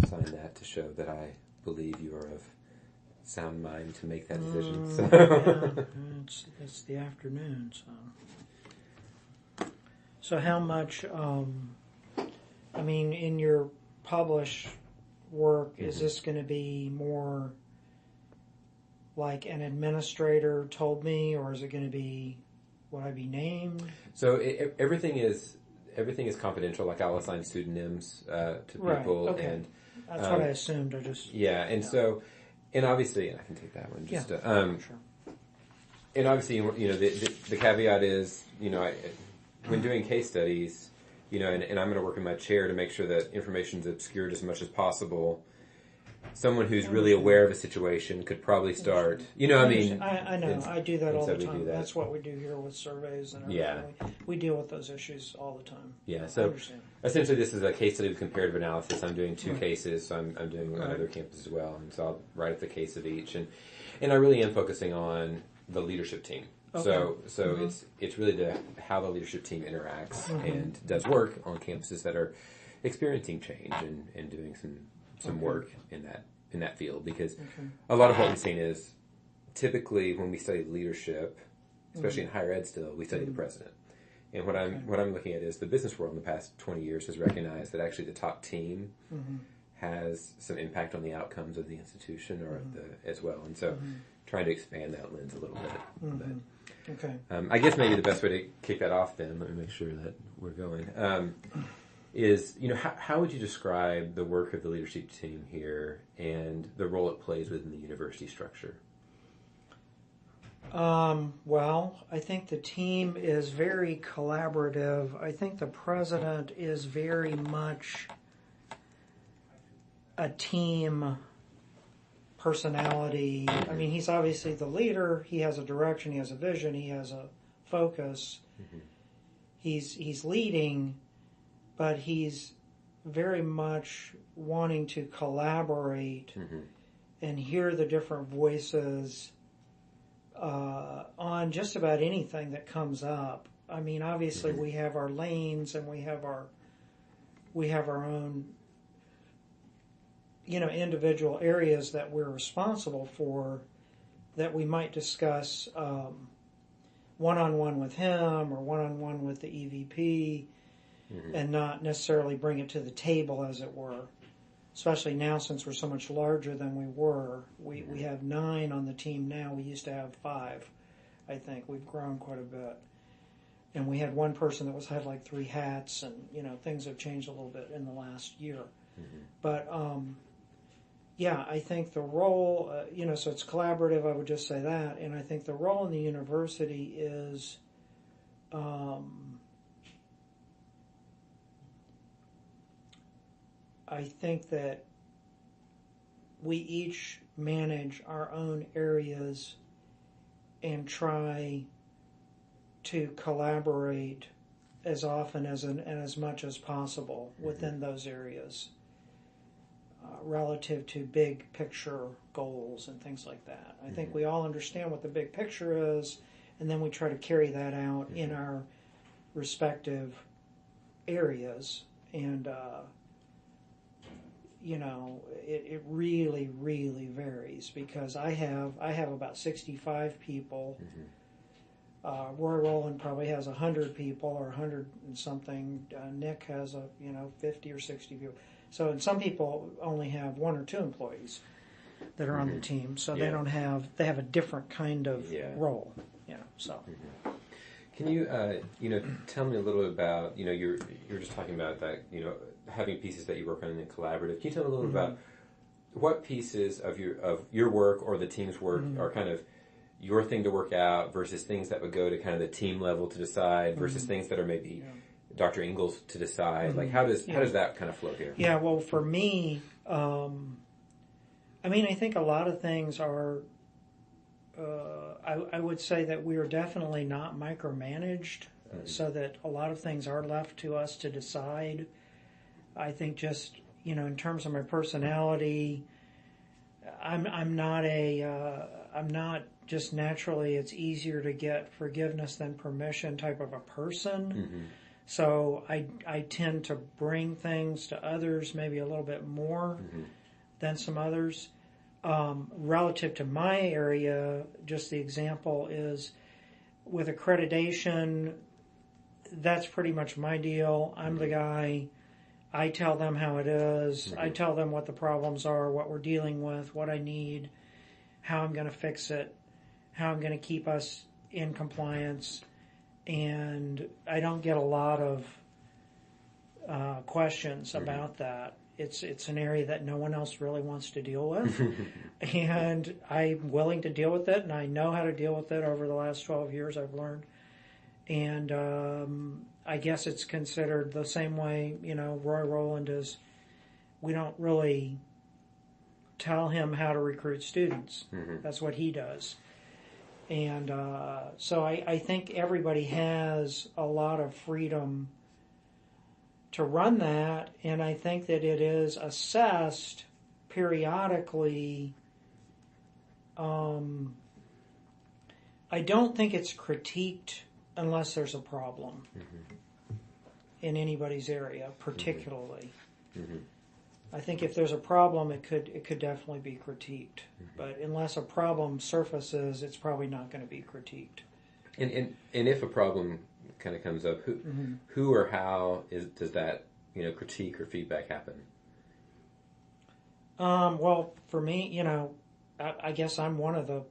sign that to show that I believe you are of sound mind to make that decision. It's the afternoon, so how much, in your published work, is this going to be more like an administrator told me, or is it going to be, would I be named? So everything is confidential. Like I'll assign pseudonyms to people, okay. and that's what I assumed. So, and obviously, I can take that one. Sure. And obviously, the caveat is, when doing case studies, and I'm going to work in my chair to make sure that information is obscured as much as possible. Someone who's really aware of a situation could probably start, I know. I do that all the time. That's what we do here with surveys and everything. Yeah. We deal with those issues all the time. Yeah, so essentially this is a case study of comparative analysis. I'm doing two cases, so I'm doing another campus as well. And so I'll write up the case of each. And I really am focusing on the leadership team. Okay. So it's really how the leadership team interacts and does work on campuses that are experiencing change and doing some work in that field, because a lot of what we've seen is typically when we study leadership, especially in higher ed still, we study the president. And what I'm looking at is the business world in the past 20 years has recognized that actually the top team has some impact on the outcomes of the institution or as well. And so trying to expand that lens a little bit. I guess maybe the best way to kick that off then, let me make sure that we're going, is, how would you describe the work of the leadership team here and the role it plays within the university structure? Well, I think the team is very collaborative. I think the president is very much a team personality. I mean, he's obviously the leader. He has a direction. He has a vision. He has a focus. He's leading, but he's very much wanting to collaborate and hear the different voices on just about anything that comes up. I mean, obviously we have our lanes and we have our own, individual areas that we're responsible for that we might discuss one-on-one with him or one-on-one with the EVP and not necessarily bring it to the table, as it were. Especially now, since we're so much larger than we were. We have 9 on the team now. We used to have 5, I think. We've grown quite a bit. And we had one person that had like 3 hats, and, things have changed a little bit in the last year. But, I think the role, so it's collaborative, I would just say that. And I think the role in the university is, I think that we each manage our own areas and try to collaborate as often and as much as possible within those areas relative to big picture goals and things like that. I think we all understand what the big picture is, and then we try to carry that out in our respective areas. And it really, really varies, because I have about 65 people. Roy Rowland probably has 100 people, or 100 and something. Nick has 50 or 60 people. So, and some people only have 1 or 2 employees that are on the team. So they have a different kind of role. So. Can you, tell me a little bit about, you're just talking about that, having pieces that you work on in the collaborative. Can you tell me a little about what pieces of your work or the team's work are kind of your thing to work out versus things that would go to kind of the team level to decide versus things that are maybe Dr. Ingalls to decide? Like how does that kind of flow here? Yeah, well, for me, I think a lot of things are. I would say that we are definitely not micromanaged, so that a lot of things are left to us to decide. I think just, in terms of my personality, I'm not just naturally it's easier to get forgiveness than permission type of a person. So I tend to bring things to others maybe a little bit more than some others. Relative to my area, just the example is with accreditation, that's pretty much my deal. I'm the guy. I tell them how it is. I tell them what the problems are, what we're dealing with, what I need, how I'm going to fix it, how I'm going to keep us in compliance. And I don't get a lot of questions about that. It's an area that no one else really wants to deal with. And I'm willing to deal with it, and I know how to deal with it over the last 12 years I've learned. And I guess it's considered the same way, Roy Rowland is. We don't really tell him how to recruit students. That's what he does. And so I think everybody has a lot of freedom to run that, and I think that it is assessed periodically. I don't think it's critiqued unless there's a problem in anybody's area, particularly. I think if there's a problem, it could definitely be critiqued. But unless a problem surfaces, it's probably not going to be critiqued. And if a problem kind of comes up, who or how does that critique or feedback happen? Well, for me, I guess I'm one of the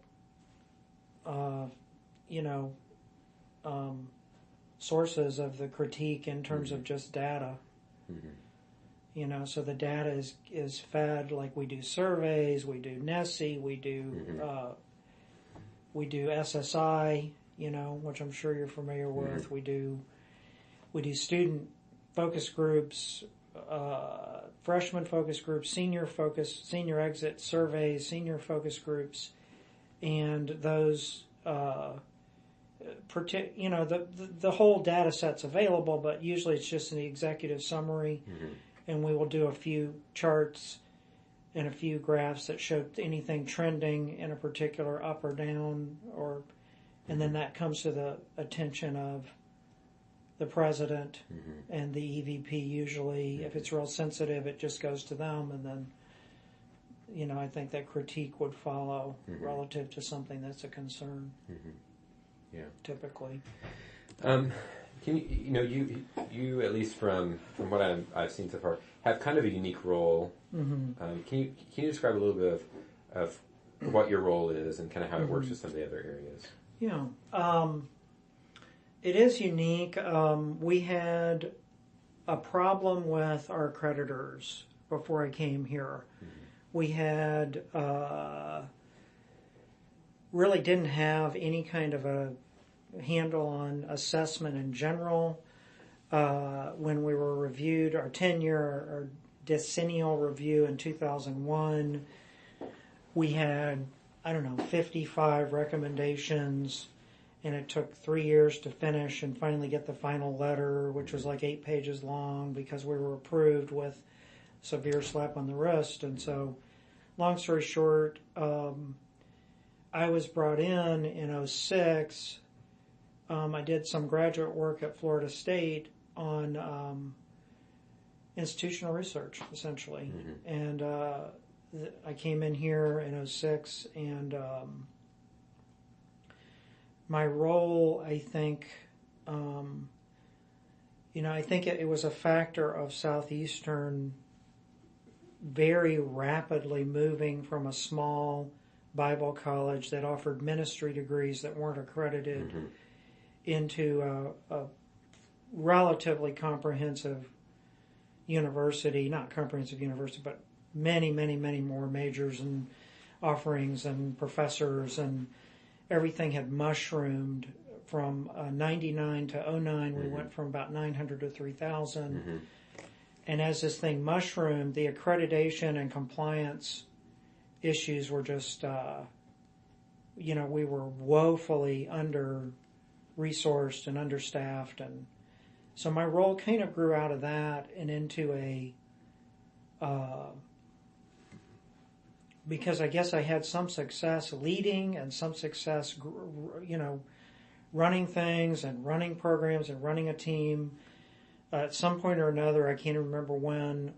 sources of the critique in terms of just data. So the data is fed, like we do surveys, we do NESI, we do SSI, which I'm sure you're familiar with. We do student focus groups, freshman focus groups, senior exit surveys, senior focus groups, and those. The whole data set's available, but usually it's just an executive summary, and we will do a few charts and a few graphs that show anything trending in a particular up or down, and then that comes to the attention of the president and the EVP. Usually, if it's real sensitive, it just goes to them, and then I think that critique would follow relative to something that's a concern. Yeah. Typically. Can you at least from what I've seen so far have kind of a unique role. Can you describe a little bit of what your role is and kind of how it works with some of the other areas? Yeah. It is unique. We had a problem with our accreditors before I came here. We had really didn't have any kind of a handle on assessment in general. When we were reviewed, our tenure, our decennial review in 2001, we had, 55 recommendations, and it took 3 years to finish and finally get the final letter, which was like 8 pages long because we were approved with severe slap on the wrist. And so, long story short, I was brought in 2006. I did some graduate work at Florida State on institutional research, essentially. And I came in here in 2006, and my role, I think, I think it was a factor of Southeastern very rapidly moving from a small Bible college that offered ministry degrees that weren't accredited into a relatively comprehensive university, not comprehensive university, but many, many, many more majors and offerings and professors, and everything had mushroomed from 99 to 09. We went from about 900 to 3,000. And as this thing mushroomed, the accreditation and compliance issues were just, we were woefully under-resourced and understaffed. And so my role kind of grew out of that and into because I guess I had some success leading and some success, running things and running programs and running a team. at some point or another, I can't remember when,